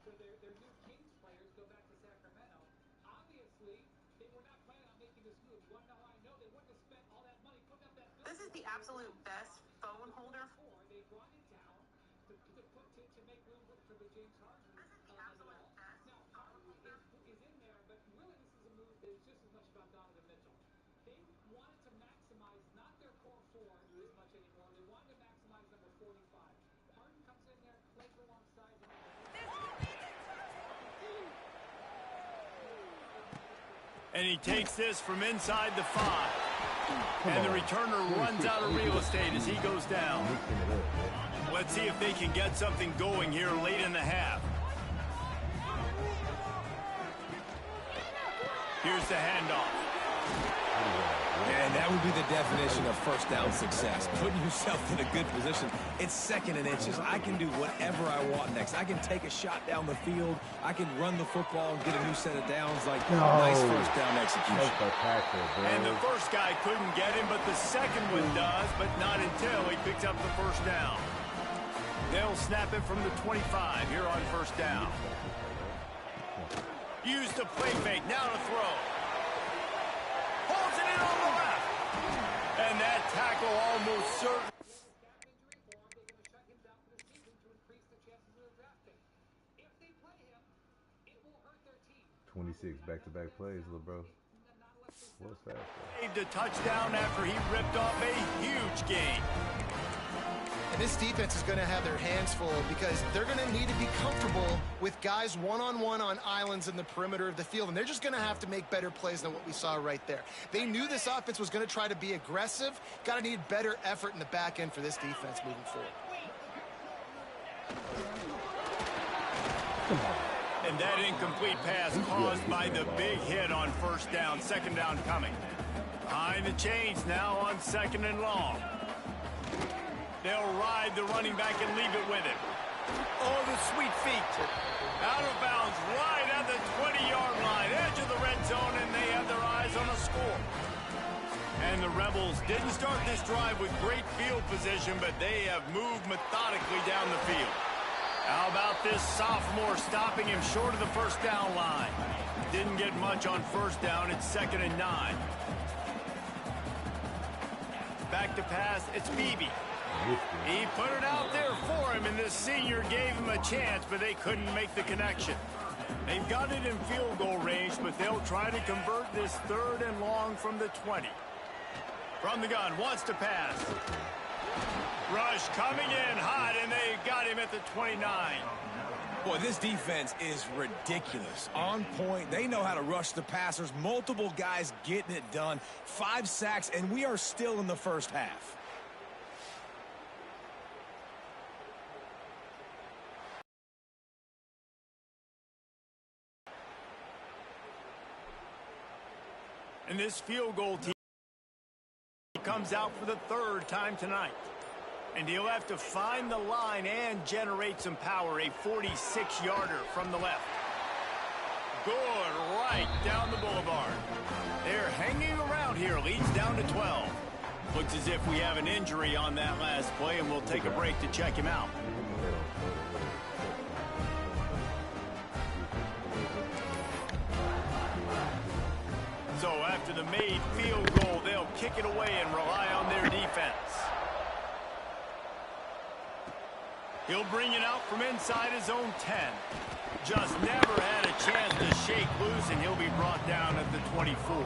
So their new Kings players go back to Sacramento. Obviously, they were not planning on making this move. You want to know how I know? They wouldn't have spent all that money putting up that building. This is the absolute best phone holder. They brought it down to make room for the James Harden. This is the absolute best. Now, Harden is in there, but really this is a move that is just as much about Donovan Mitchell. They wanted to maximize not their core four as much anymore. They wanted to maximize number 45. Harden comes in there, plays alongside him. And he takes this from inside the 5. And the returner runs out of real estate as he goes down. Let's see if they can get something going here late in the half. Here's the handoff. And that would be the definition of first down success. Putting yourself in a good position. It's 2nd and inches. I can do whatever I want next. I can take a shot down the field. I can run the football and get a new set of downs. Like, nice first down execution. And the first guy couldn't get him, but the second one does, but not until he picks up the first down. They'll snap it from the 25 here on first down. Use the play fake. Now to throw. Holds it in on the left. And that tackle almost certain. 26 back-to-back plays, little bro. What's that? Saved a touchdown after he ripped off a huge gain. And this defense is going to have their hands full because they're going to need to be comfortable with guys one-on-one on islands in the perimeter of the field, and they're just going to have to make better plays than what we saw right there. They knew this offense was going to try to be aggressive. Got to need better effort in the back end for this defense moving forward. And that incomplete pass caused by the big hit on first down. Second down coming. Behind the chains now on 2nd and long. They'll ride the running back and leave it with him. Oh, the sweet feet. Out of bounds right at the 20-yard line. Edge of the red zone, and they have their eyes on a score. And the Rebels didn't start this drive with great field position, but they have moved methodically down the field. How about this sophomore stopping him short of the first down line? Didn't get much on first down. It's 2nd and 9. Back to pass. It's Beebe. He put it out there for him, and the senior gave him a chance, but they couldn't make the connection. They've got it in field goal range, but they'll try to convert this 3rd and long from the 20. From the gun, wants to pass. Rush coming in hot, and they got him at the 29. Boy, this defense is ridiculous. On point. They know how to rush the passers. Multiple guys getting it done. 5 sacks, and we are still in the first half. And this field goal team comes out for the 3rd time tonight. And he'll have to find the line and generate some power. A 46-yarder from the left. Good right down the boulevard. They're hanging around here. Leads down to 12. Looks as if we have an injury on that last play, and we'll take a break to check him out. So after the made field goal, they'll kick it away and rely on their defense. He'll bring it out from inside his own 10. Just never had a chance to shake loose, and he'll be brought down at the 24.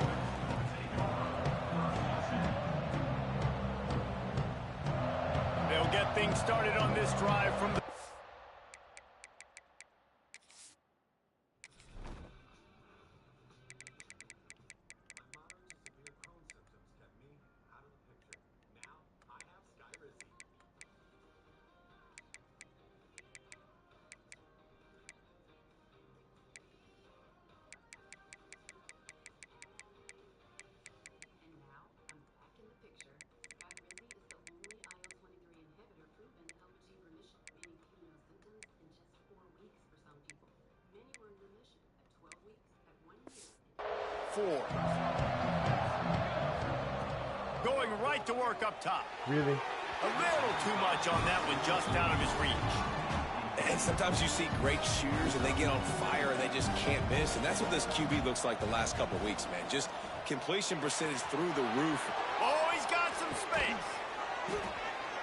They'll get things started on this drive from the... Going right to work up top. Really? A little too much on that one, just out of his reach. And sometimes you see great shooters and they get on fire and they just can't miss. And that's what this QB looks like the last couple of weeks, man. Just completion percentage through the roof. Oh, he's got some space.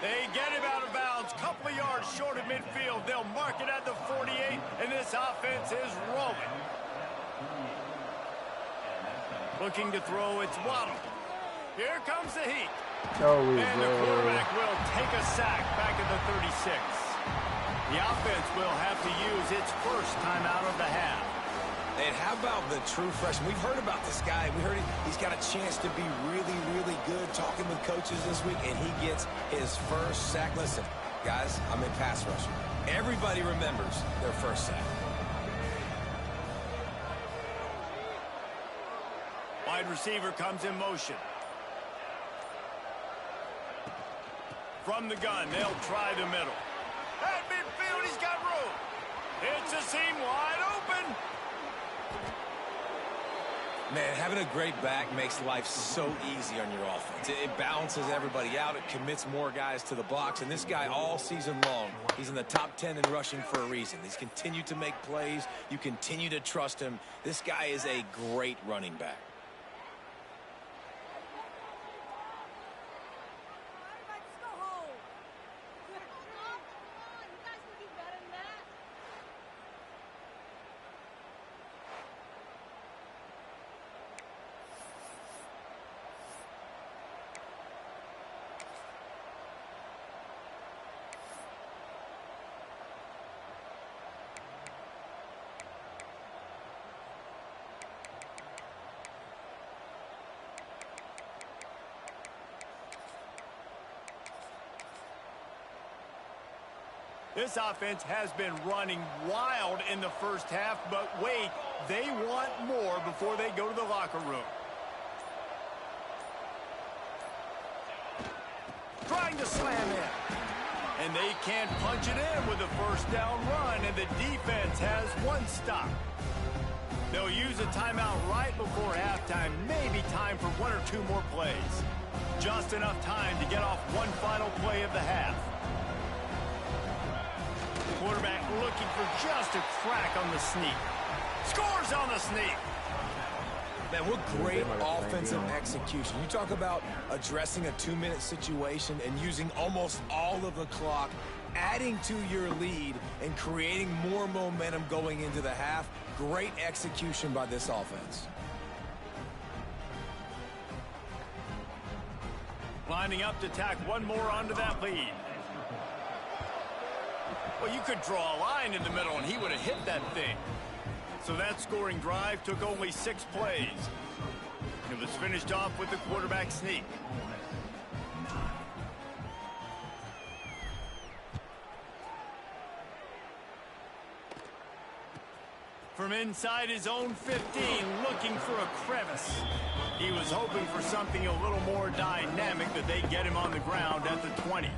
They get him out of bounds. Couple of yards short of midfield. They'll mark it at the 48, and this offense is rolling. Looking to throw, it's Waddle. Here comes the heat. And the quarterback will take a sack back at the 36. The offense will have to use its first timeout of the half. And how about the true freshman? We've heard about this guy. We heard he's got a chance to be really, really good. Talking with coaches this week, and he gets his first sack. Listen, guys, I'm in pass rush. Everybody remembers their first sack. Wide receiver comes in motion. From the gun, they'll try the middle. At midfield, he's got room. It's a seam wide open. Man, having a great back makes life so easy on your offense. It balances everybody out. It commits more guys to the box. And this guy all season long, he's in the top 10 in rushing for a reason. He's continued to make plays. You continue to trust him. This guy is a great running back. This offense has been running wild in the first half, but wait, they want more before they go to the locker room. Trying to slam in. And they can't punch it in with a first down run, and the defense has one stop. They'll use a timeout right before halftime, maybe time for one or two more plays. Just enough time to get off one final play of the half. Quarterback looking for just a crack on the sneak. Scores on the sneak. Man, what great offensive execution. You talk about addressing a 2-minute situation and using almost all of the clock, adding to your lead and creating more momentum going into the half. Great execution by this offense. Lining up to tack one more onto that lead. Well, you could draw a line in the middle, and he would have hit that thing. So that scoring drive took only 6 plays. It was finished off with the quarterback sneak. From inside his own 15, looking for a crevice. He was hoping for something a little more dynamic, that they get him on the ground at the 20.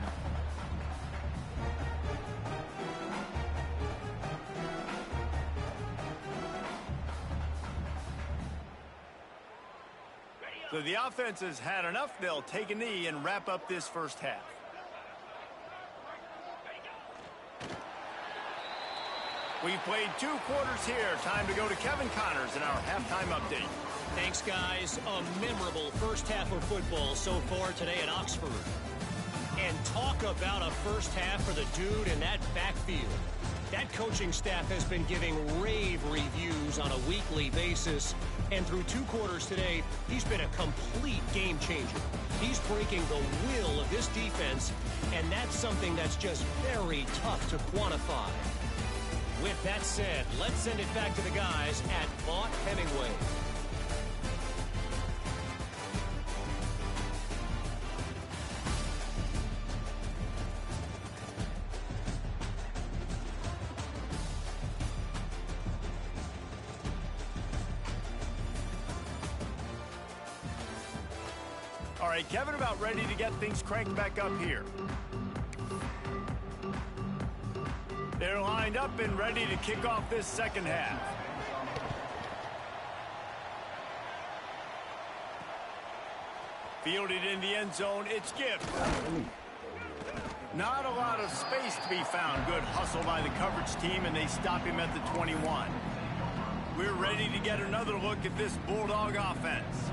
So the offense has had enough. They'll take a knee and wrap up this first half. We've played 2 quarters here. Time to go to Kevin Connors in our halftime update. Thanks, guys. A memorable first half of football so far today at Oxford. And talk about a first half for the dude in that backfield. That coaching staff has been giving rave reviews on a weekly basis. And through 2 quarters today, he's been a complete game changer. He's breaking the will of this defense, and that's something that's just very tough to quantify. With that said, let's send it back to the guys at Vaught Hemingway. All right, Kevin, about ready to get things cranked back up here. They're lined up and ready to kick off this second half. Fielded in the end zone, it's Gibbs. Not a lot of space to be found. Good hustle by the coverage team, and they stop him at the 21. We're ready to get another look at this Bulldog offense.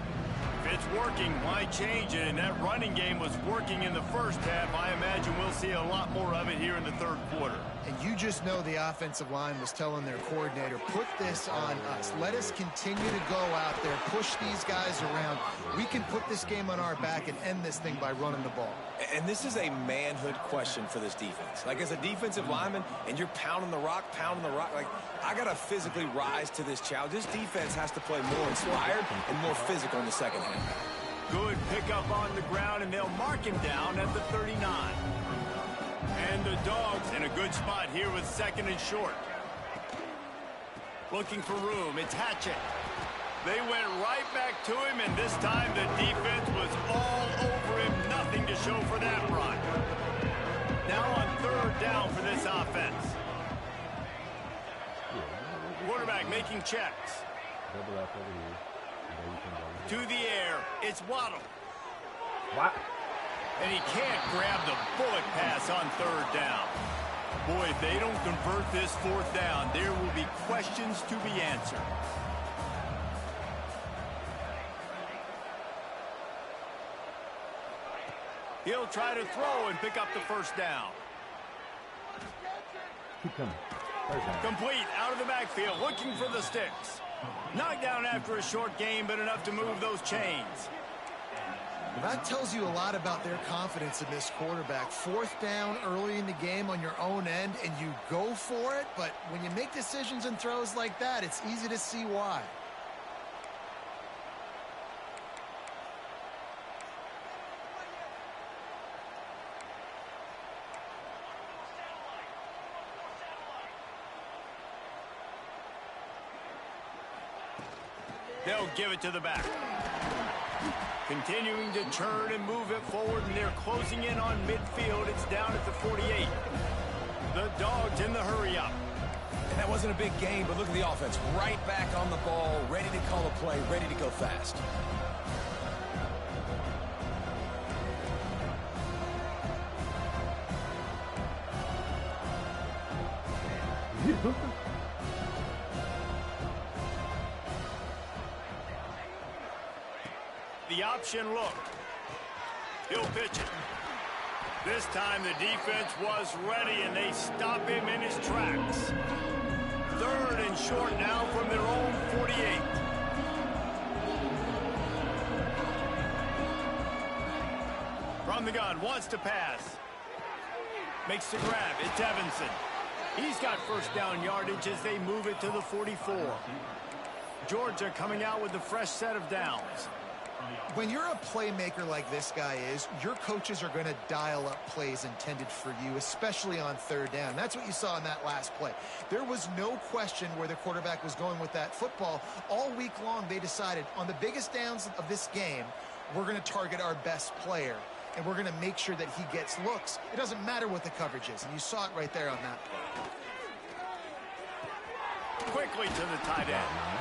If it's working, why change it? And that running game was working in the first half. I imagine we'll see a lot more of it here in the third quarter. And you just know the offensive line was telling their coordinator, put this on us. Let us continue to go out there, push these guys around. We can put this game on our back and end this thing by running the ball. And this is a manhood question for this defense. Like, as a defensive lineman, and you're pounding the rock, like, I got to physically rise to this challenge. This defense has to play more inspired and more physical in the second half. Good pickup on the ground, and they'll mark him down at the 39. And the Dogs in a good spot here with second and short. Looking for room. It's Hatchett. They went right back to him, and this time the defense was all over him. Nothing to show for that run. Now on third down for this offense. Quarterback making checks. To the air. It's Waddle. What? And he can't grab the bullet pass on third down. Boy, if they don't convert this fourth down, there will be questions to be answered. He'll try to throw and pick up the first down. Keep coming. First down. Complete out of the backfield, looking for the sticks. Knocked down after a short game, but enough to move those chains. Well, that tells you a lot about their confidence in this quarterback. Fourth down early in the game on your own end, and you go for it, but when you make decisions and throws like that, it's easy to see why. They'll give it to the back. Continuing to turn and move it forward, and they're closing in on midfield. It's down at the 48. The Dogs in the hurry-up. And that wasn't a big game, but look at the offense. Right back on the ball, ready to call a play, ready to go fast. The option look. He'll pitch it. This time the defense was ready, and they stop him in his tracks. Third and short now from their own 48. From the gun, wants to pass. Makes the grab. It's Evanson. He's got first down yardage as they move it to the 44. Georgia coming out with a fresh set of downs. When you're a playmaker like this guy is, your coaches are going to dial up plays intended for you, especially on third down. That's what you saw in that last play. There was no question where the quarterback was going with that football. All week long, they decided on the biggest downs of this game, we're going to target our best player, and we're going to make sure that he gets looks. It doesn't matter what the coverage is, and you saw it right there on that play. Quickly to the tight end.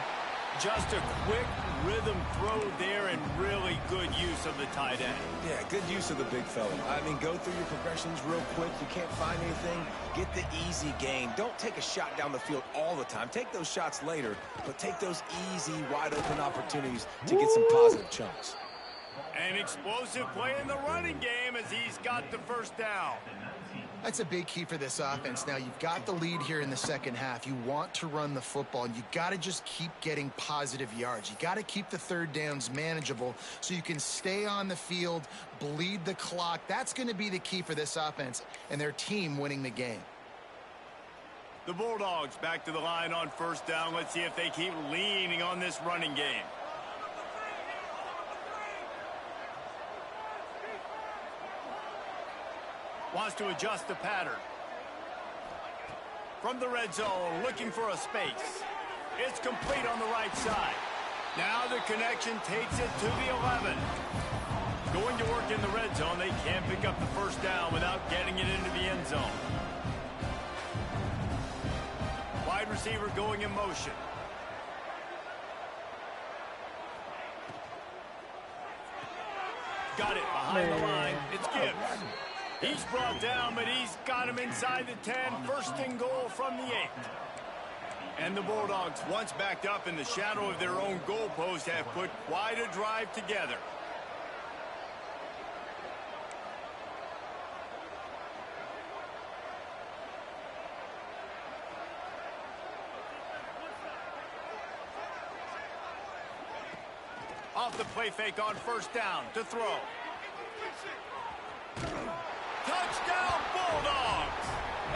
Just a quick rhythm throw there, and really good use of the tight end. Yeah, good use of the big fella. I mean, go through your progressions real quick. You can't find anything, get the easy gain. Don't take a shot down the field all the time. Take those shots later, but take those easy, wide-open opportunities to get some positive chunks. An explosive play in the running game as he's got the first down. That's a big key for this offense. Now, you've got the lead here in the second half. You want to run the football, and you got to just keep getting positive yards. You got to keep the third downs manageable so you can stay on the field, bleed the clock. That's going to be the key for this offense and their team winning the game. The Bulldogs back to the line on first down. Let's see if they keep leaning on this running game. Wants to adjust the pattern. From the red zone, looking for a space. It's complete on the right side. Now the connection takes it to the 11. Going to work in the red zone. They can't pick up the first down without getting it into the end zone. Wide receiver going in motion. Got it behind the line. It's Gibbs. He's brought down, but he's got him inside the 10. First and goal from the 8. And the Bulldogs, once backed up in the shadow of their own goalpost, have put quite a drive together. Off the play fake on first down to throw. Touchdown Bulldogs!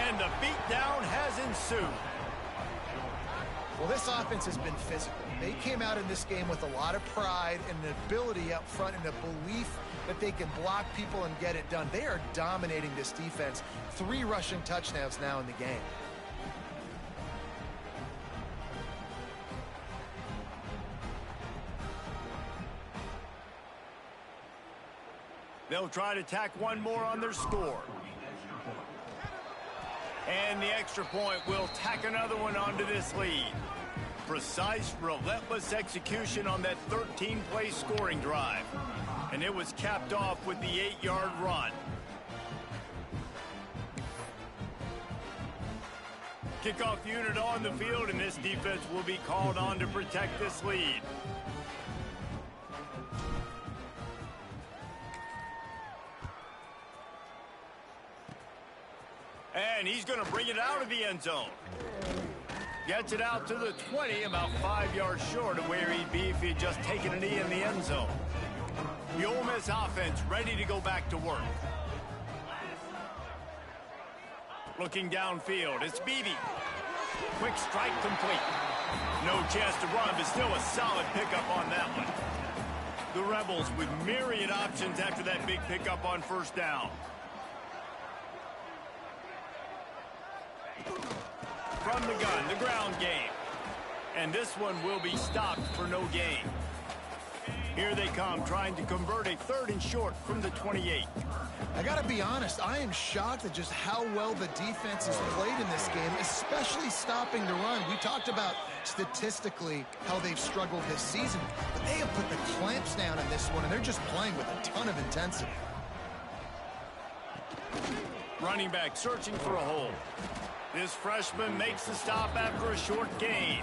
And the beatdown has ensued. Well, this offense has been physical. They came out in this game with a lot of pride and an ability up front and a belief that they can block people and get it done. They are dominating this defense. 3 rushing touchdowns now in the game. They'll try to tack one more on their score. And the extra point will tack another one onto this lead. Precise, relentless execution on that 13-play scoring drive. And it was capped off with the 8-yard run. Kickoff unit on the field, and this defense will be called on to protect this lead. And he's going to bring it out of the end zone. Gets it out to the 20, about 5 yards short of where he'd be if he had just taken a knee in the end zone. The Ole Miss offense ready to go back to work. Looking downfield, it's Beebe. Quick strike complete. No chance to run, but still a solid pickup on that one. The Rebels with myriad options after that big pickup on first down. From the gun, the ground game. And this one will be stopped for no gain. Here they come, trying to convert a 3rd and short from the 28. I got to be honest, I am shocked at just how well the defense has played in this game, especially stopping the run. We talked about statistically how they've struggled this season, but they have put the clamps down in this one, and they're just playing with a ton of intensity. Running back searching for a hole. This freshman makes the stop after a short gain.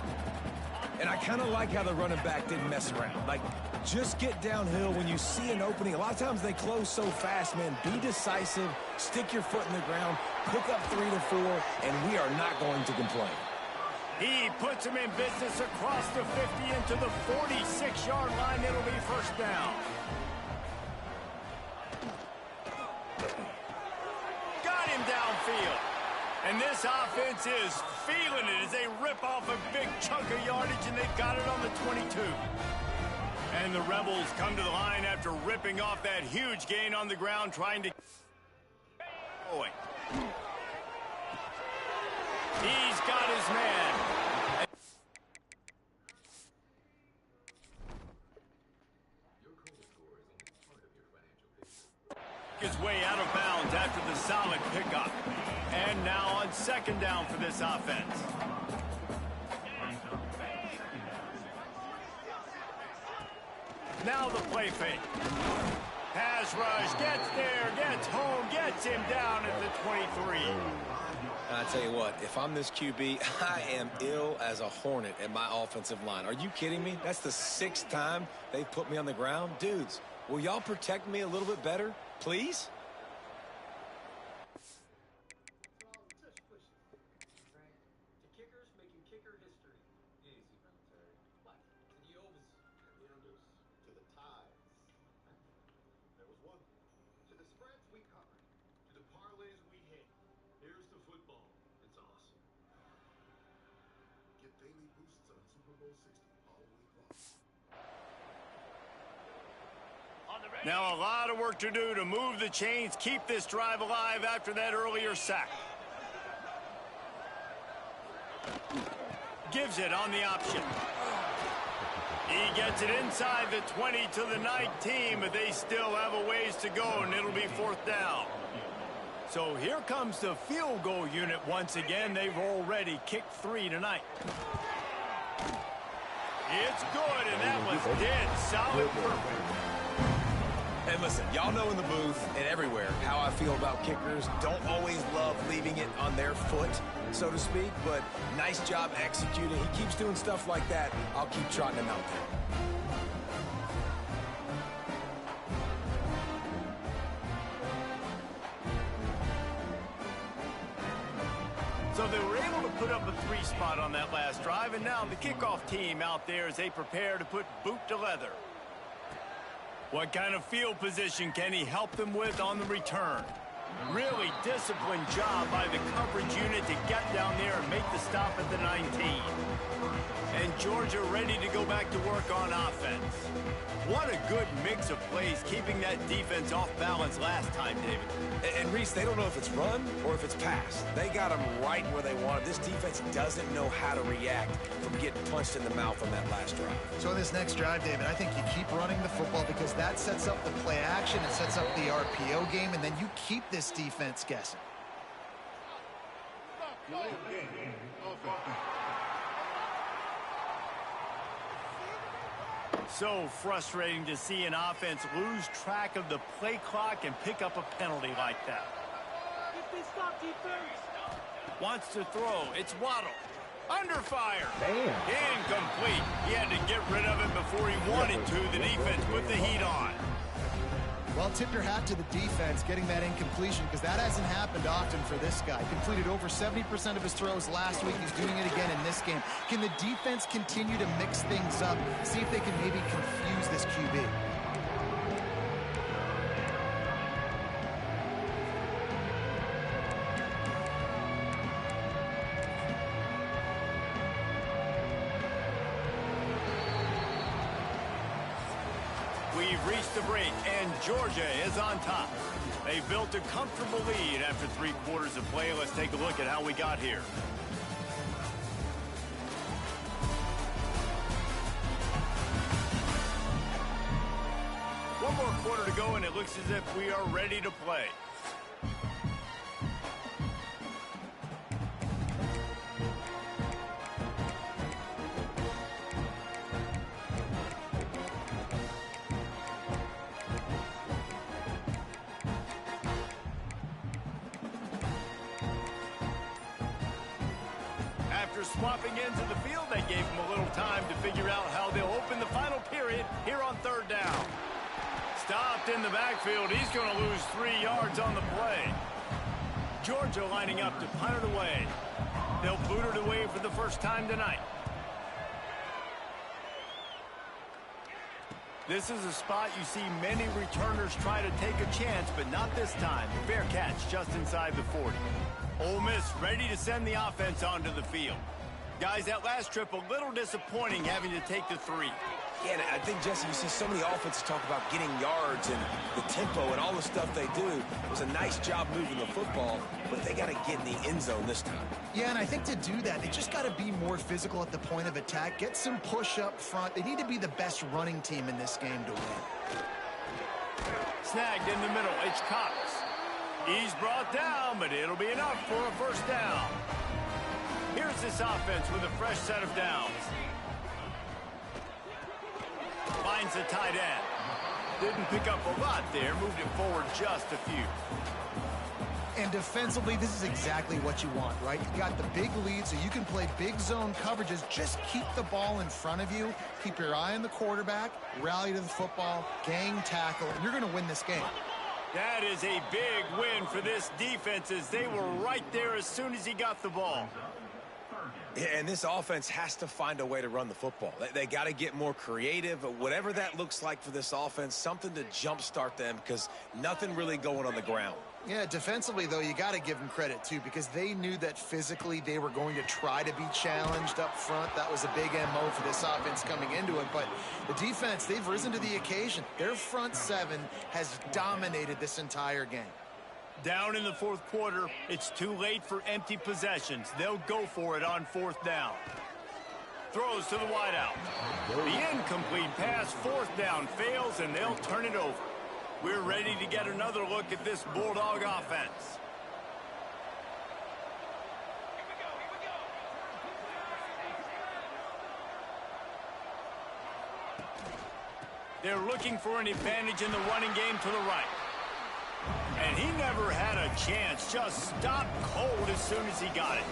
And I kind of like how the running back didn't mess around. Like, just get downhill when you see an opening. A lot of times they close so fast, man. Be decisive, stick your foot in the ground, pick up 3 to 4, and we are not going to complain. He puts him in business across the 50 into the 46-yard line. It'll be first down. Got him downfield. And this offense is feeling it as they rip off a big chunk of yardage, and they've got it on the 22. And the Rebels come to the line after ripping off that huge gain on the ground, trying to... He's got his man. His way out of bounds after the solid pickup. And now on second down for this offense. Now the play fake. Pass rush, gets there, gets home, gets him down at the 23. I tell you what, if I'm this QB, I am ill as a hornet at my offensive line. Are you kidding me? That's the 6th time they've put me on the ground. Dudes, will y'all protect me a little bit better, please? Now a lot of work to do to move the chains, keep this drive alive after that earlier sack. Gives it on the option. He gets it inside the 20 to the 19, but they still have a ways to go, and it'll be 4th down. So here comes the field goal unit once again. They've already kicked 3 tonight. It's good, and that was dead solid perfect. And listen, y'all know in the booth and everywhere how I feel about kickers. Don't always love leaving it on their foot, so to speak, but nice job executing. He keeps doing stuff like that. I'll keep trotting him out there. So they were able to put up a 3 spot on that last drive, and now the kickoff team out there as they prepare to put boot to leather. What kind of field position can he help them with on the return? Really disciplined job by the coverage unit to get down there and make the stop at the 19. And Georgia ready to go back to work on offense. What a good mix of plays, keeping that defense off balance last time, David. And Reese, they don't know if it's run or if it's pass. They got them right where they want it. This defense doesn't know how to react from getting punched in the mouth on that last drive. So on this next drive, David, I think you keep running the football because that sets up the play action, it sets up the RPO game, and then you keep this defense guessing. So frustrating to see an offense lose track of the play clock and pick up a penalty like that. If they stop defense. Wants to throw. It's Waddle. Under fire. Damn. Incomplete. He had to get rid of it before he wanted to. The defense put the heat on. Well, tip your hat to the defense getting that incompletion because that hasn't happened often for this guy. Completed over 70% of his throws last week. He's doing it again in this game. Can the defense continue to mix things up? See if they can maybe confuse this QB. We've reached the break, and Georgia is on top. They've built a comfortable lead after 3 quarters of play. Let's take a look at how we got here. One more quarter to go, and it looks as if we are ready to play. After swapping ends of the field, they gave him a little time to figure out how they'll open the final period here on 3rd down. Stopped in the backfield. He's going to lose 3 yards on the play. Georgia lining up to punt it away. They'll boot it away for the first time tonight. This is a spot you see many returners try to take a chance, but not this time. Fair catch just inside the 40. Ole Miss ready to send the offense onto the field. Guys, that last trip a little disappointing having to take the 3. Yeah, and I think, Jesse, you see so many offenses talk about getting yards and the tempo and all the stuff they do. It was a nice job moving the football, but they got to get in the end zone this time. Yeah, and I think to do that, they just got to be more physical at the point of attack, get some push up front. They need to be the best running team in this game to win. Snagged in the middle. It's Cox. He's brought down, but it'll be enough for a first down. Here's this offense with a fresh set of downs. Finds the tight end. Didn't pick up a lot there. Moved it forward just a few. And defensively, this is exactly what you want, right? You got the big lead, so you can play big zone coverages. Just keep the ball in front of you. Keep your eye on the quarterback. Rally to the football. Gang tackle. And you're going to win this game. That is a big win for this defense as they were right there as soon as he got the ball. Yeah, and this offense has to find a way to run the football. They got to get more creative, whatever that looks like for this offense, something to jumpstart them because nothing really going on the ground. Yeah, defensively, though, you got to give them credit, too, because they knew that physically they were going to try to be challenged up front. That was a big MO for this offense coming into it. But the defense, they've risen to the occasion. Their front 7 has dominated this entire game. Down in the 4th quarter, it's too late for empty possessions. They'll go for it on 4th down. Throws to the wideout. The incomplete pass, 4th down, fails, and they'll turn it over. We're ready to get another look at this Bulldog offense. They're looking for an advantage in the running game to the right. And he never had a chance. Just stopped cold as soon as he got it.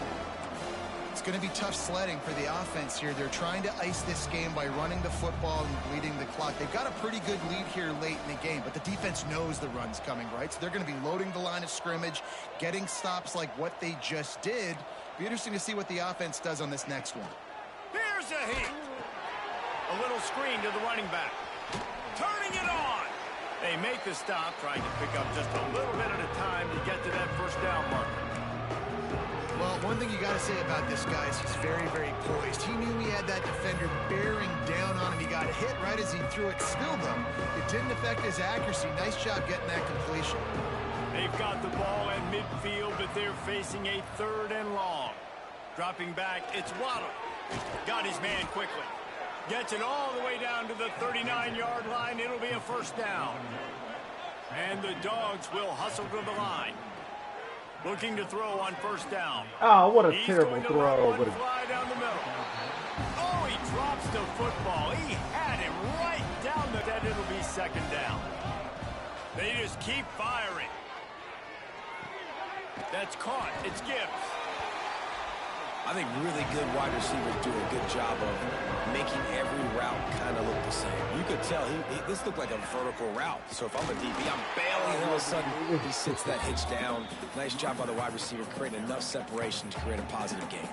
It's going to be tough sledding for the offense here. They're trying to ice this game by running the football and bleeding the clock. They've got a pretty good lead here late in the game, but the defense knows the run's coming, right? So they're going to be loading the line of scrimmage, getting stops like what they just did. Be interesting to see what the offense does on this next one. Here's a heat. A little screen to the running back. Turning it on. They make the stop, trying to pick up just a little bit at a time to get to that first down marker. Well, one thing you got to say about this guy is he's very, very poised. He knew he had that defender bearing down on him. He got hit right as he threw it. Still, though, it didn't affect his accuracy. Nice job getting that completion. They've got the ball at midfield, but they're facing a 3rd and long. Dropping back, it's Waddle. Got his man quickly. Gets it all the way down to the 39-yard line. It'll be a first down. And the Dogs will hustle to the line. Looking to throw on first down. Oh, what a He's terrible going to throw. let one fly down the middle. Oh, he drops the football. He had him right down the... That it'll be 2nd down. They just keep firing. That's caught. It's Gibbs. I think really good wide receivers do a good job of making every route kind of look the same. You could tell this looked like a vertical route. So if I'm a DB, I'm bailing, and all of a sudden he sits that hitch down. Nice job by the wide receiver creating enough separation to create a positive gain.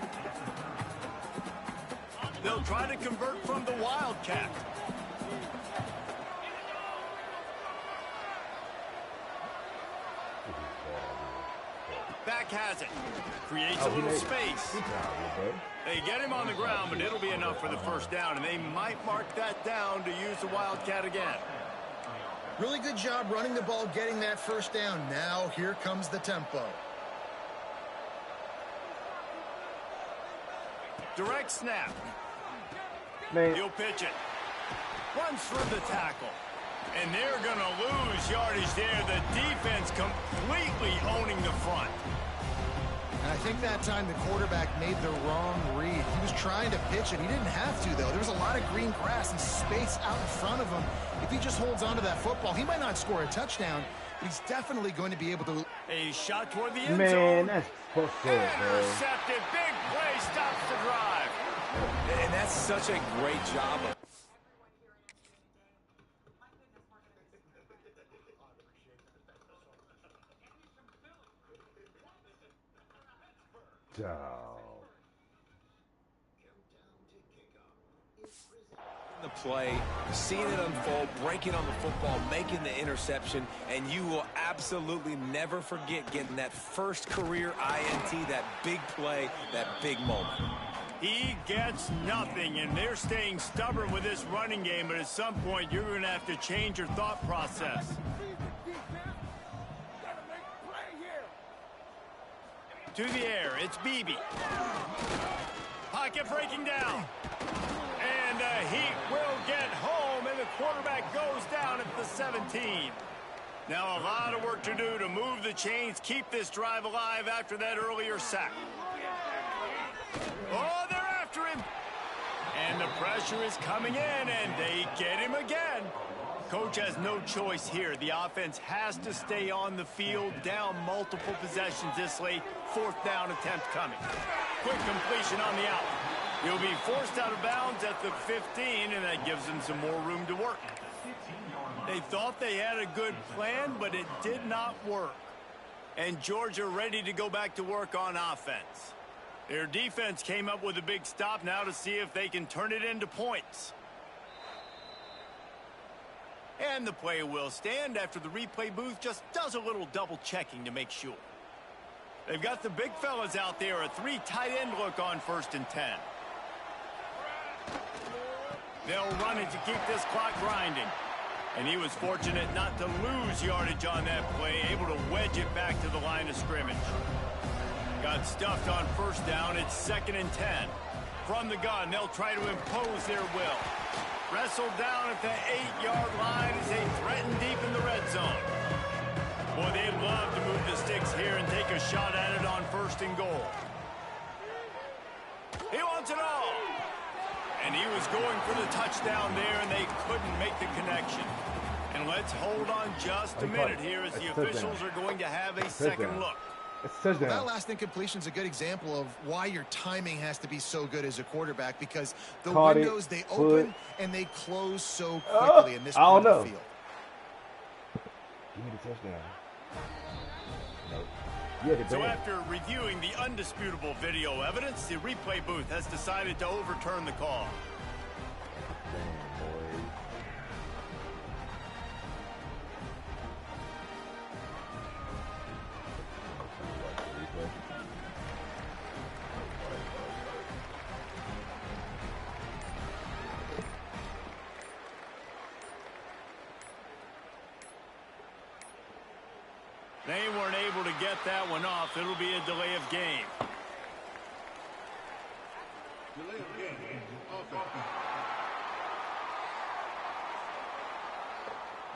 They'll try to convert from the Wildcat. Back has it. Creates a little space. They get him on the ground, but it'll be enough for the first down, and they might mark that down to use the Wildcat again. Really good job running the ball, getting that first down. Now here comes the tempo. Direct snap. Man. He'll pitch it. Runs through the tackle. And they're going to lose yardage there. The defense completely owning the front. And I think that time the quarterback made the wrong read. He was trying to pitch it. He didn't have to, though. There was a lot of green grass and space out in front of him. If he just holds on to that football, he might not score a touchdown, but he's definitely going to be able to... A shot toward the end Man, zone. that's push bro. Intercepted. Big play. Stops the drive. And that's such a great job of... The play, seeing it unfold, breaking on the football, making the interception, and you will absolutely never forget getting that first career INT, that big play, that big moment. He gets nothing, and they're staying stubborn with this running game, but at some point you're going to have to change your thought process. To the air, it's Beebe. Pocket breaking down. And the Heat will get home, and the quarterback goes down at the 17. Now a lot of work to do to move the chains, keep this drive alive after that earlier sack. Oh, they're after him. And the pressure is coming in, and they get him again. Coach has no choice here. The offense has to stay on the field, down multiple possessions this late. 4th down attempt coming. Quick completion on the out. He'll be forced out of bounds at the 15, and that gives him some more room to work. They thought they had a good plan, but it did not work. And Georgia ready to go back to work on offense. Their defense came up with a big stop now to see if they can turn it into points. And the play will stand after the replay booth just does a little double checking to make sure. They've got the big fellas out there, a 3 tight end look on 1st and 10. They'll run it to keep this clock grinding. And he was fortunate not to lose yardage on that play, able to wedge it back to the line of scrimmage. Got stuffed on 1st down, it's 2nd and 10. From the gun, they'll try to impose their will. Wrestled down at the 8-yard line as they threaten deep in the red zone. Boy, they'd love to move the sticks here and take a shot at it on 1st and goal. He wants it all. And he was going for the touchdown there, and they couldn't make the connection. And let's hold on just a minute here as the officials are going to have a second look. That last incompletion is a good example of why your timing has to be so good as a quarterback, because the windows, they open and they close so quickly in this part of the field. Give me the touchdown. So after reviewing the undisputable video evidence, the replay booth has decided to overturn the call. They weren't able to get that one off. It'll be a delay of game. Delay of game.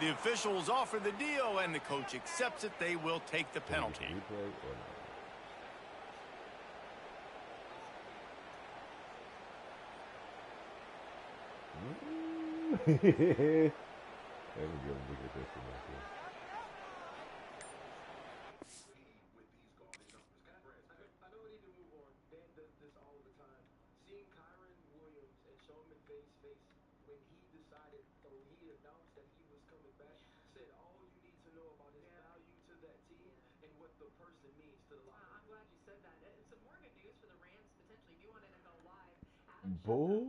The officials offer the deal, and the coach accepts it. They will take the penalty. Boy.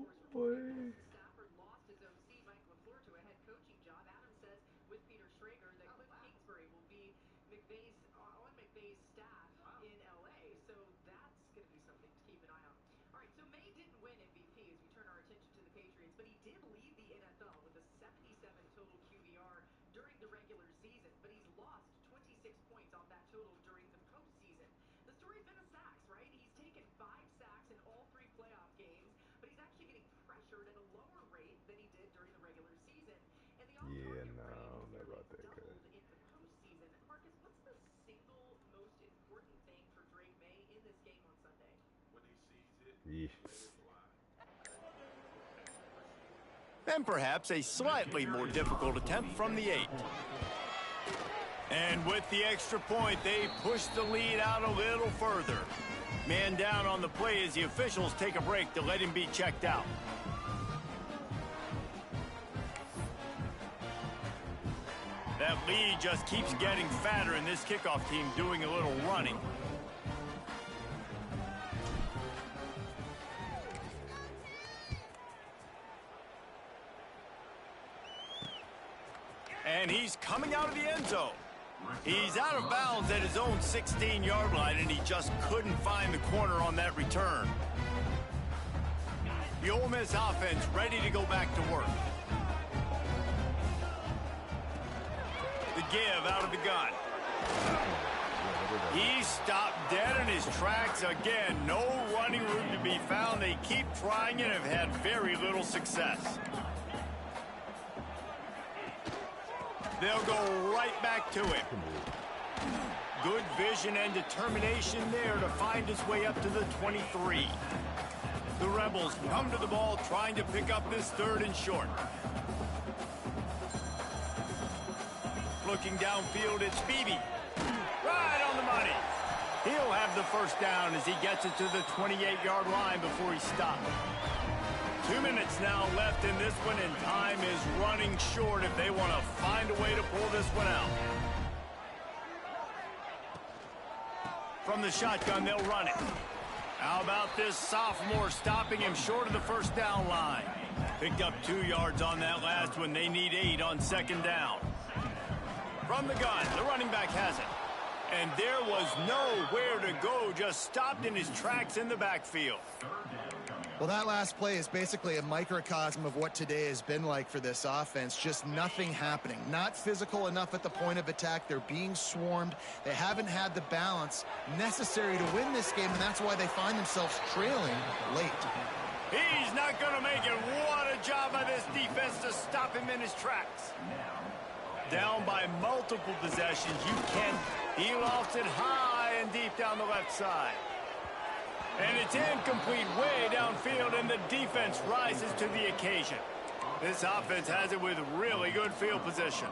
Yeah, no, not about that good. And perhaps a slightly more difficult attempt from the 8. And with the extra point, they push the lead out a little further. Man down on the play as the officials take a break to let him be checked out. That lead just keeps getting fatter, and this kickoff team doing a little running. And he's coming out of the end zone. He's out of bounds at his own 16-yard line, and he just couldn't find the corner on that return. The Ole Miss offense ready to go back to work. The give out of the gun. He stopped dead in his tracks again. No running room to be found. They keep trying and have had very little success. They'll go right back to him. Good vision and determination there to find his way up to the 23. The Rebels come to the ball trying to pick up this 3rd and short. Looking downfield, it's Beebe. Right on the money. He'll have the first down as he gets it to the 28-yard line before he stopped. 2 minutes now left in this one, and time is running short if they want to find a way to pull this one out. From the shotgun, they'll run it. How about this sophomore stopping him short of the first down line? Picked up 2 yards on that last one. They need 8 on 2nd down. From the gun, the running back has it. And there was nowhere to go, just stopped in his tracks in the backfield. Well, that last play is basically a microcosm of what today has been like for this offense. Just nothing happening. Not physical enough at the point of attack. They're being swarmed. They haven't had the balance necessary to win this game, and that's why they find themselves trailing late. He's not going to make it. What a job by this defense to stop him in his tracks. Down by multiple possessions. He lost it high and deep down the left side. And it's incomplete way downfield, and the defense rises to the occasion. This offense has it with really good field position.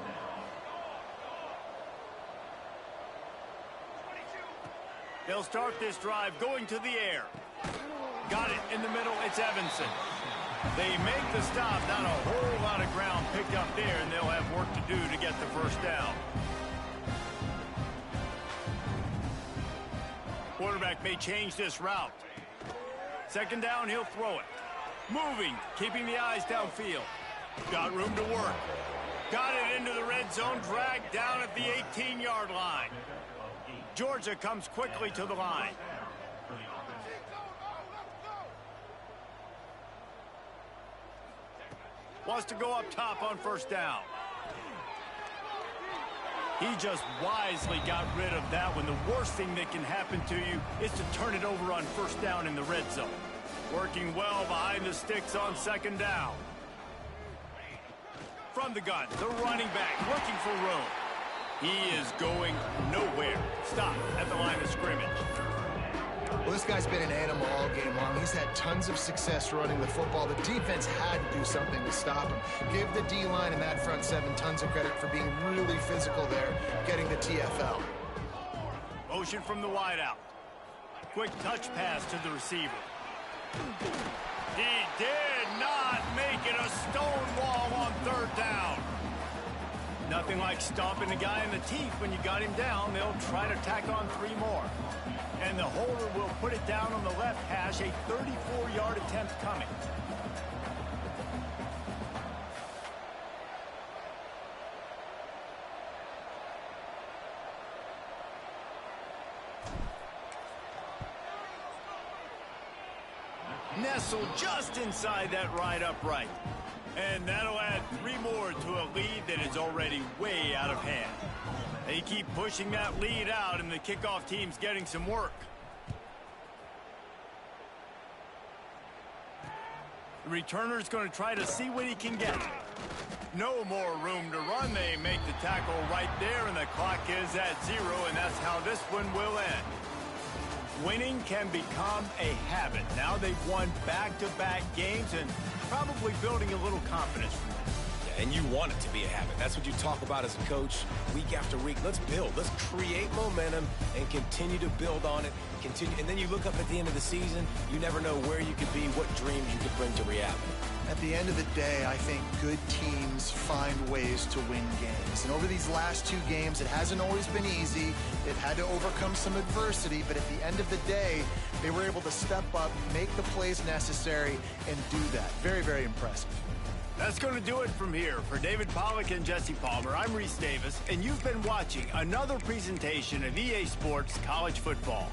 They'll start this drive going to the air. Got it in the middle. It's Evanson. They make the stop. Not a whole lot of ground picked up there, and they'll have work to do to get the first down. Quarterback may change this route. Second down, he'll throw it. Moving, keeping the eyes downfield. Got room to work. Got it into the red zone, dragged down at the 18-yard line. Georgia comes quickly to the line. Wants to go up top on first down. He just wisely got rid of that one. The worst thing that can happen to you is to turn it over on first down in the red zone. Working well behind the sticks on second down. From the gun, the running back looking for room. He is going nowhere. Stop at the line of scrimmage. Well, this guy's been an animal all game long. He's had tons of success running the football. The defense had to do something to stop him. Give the D-line and that front seven tons of credit for being really physical there, getting the TFL. Motion from the wideout. Quick touch pass to the receiver. He did not make it a stone wall on third down. Nothing like stomping the guy in the teeth when you got him down. They'll try to tack on 3 more. And the holder will put it down on the left hash, a 34-yard attempt coming. Nestled just inside that right upright. And that'll add 3 more to a lead that is already way out of hand. They keep pushing that lead out, and the kickoff team's getting some work. The returner's going to try to see what he can get. No more room to run. They make the tackle right there, and the clock is at 0, and that's how this one will end. Winning can become a habit. Now they've won back-to-back games and probably building a little confidence from that. And you want it to be a habit. That's what you talk about as a coach week after week. Let's build. Let's create momentum and continue to build on it. And then you look up at the end of the season, you never know where you could be, what dreams you could bring to reality. At the end of the day, I think good teams find ways to win games. And over these last 2 games, it hasn't always been easy. They've had to overcome some adversity, but at the end of the day, they were able to step up, make the plays necessary, and do that. Very, very impressive. That's going to do it from here. For David Pollack and Jesse Palmer, I'm Reese Davis, and you've been watching another presentation of EA Sports College Football.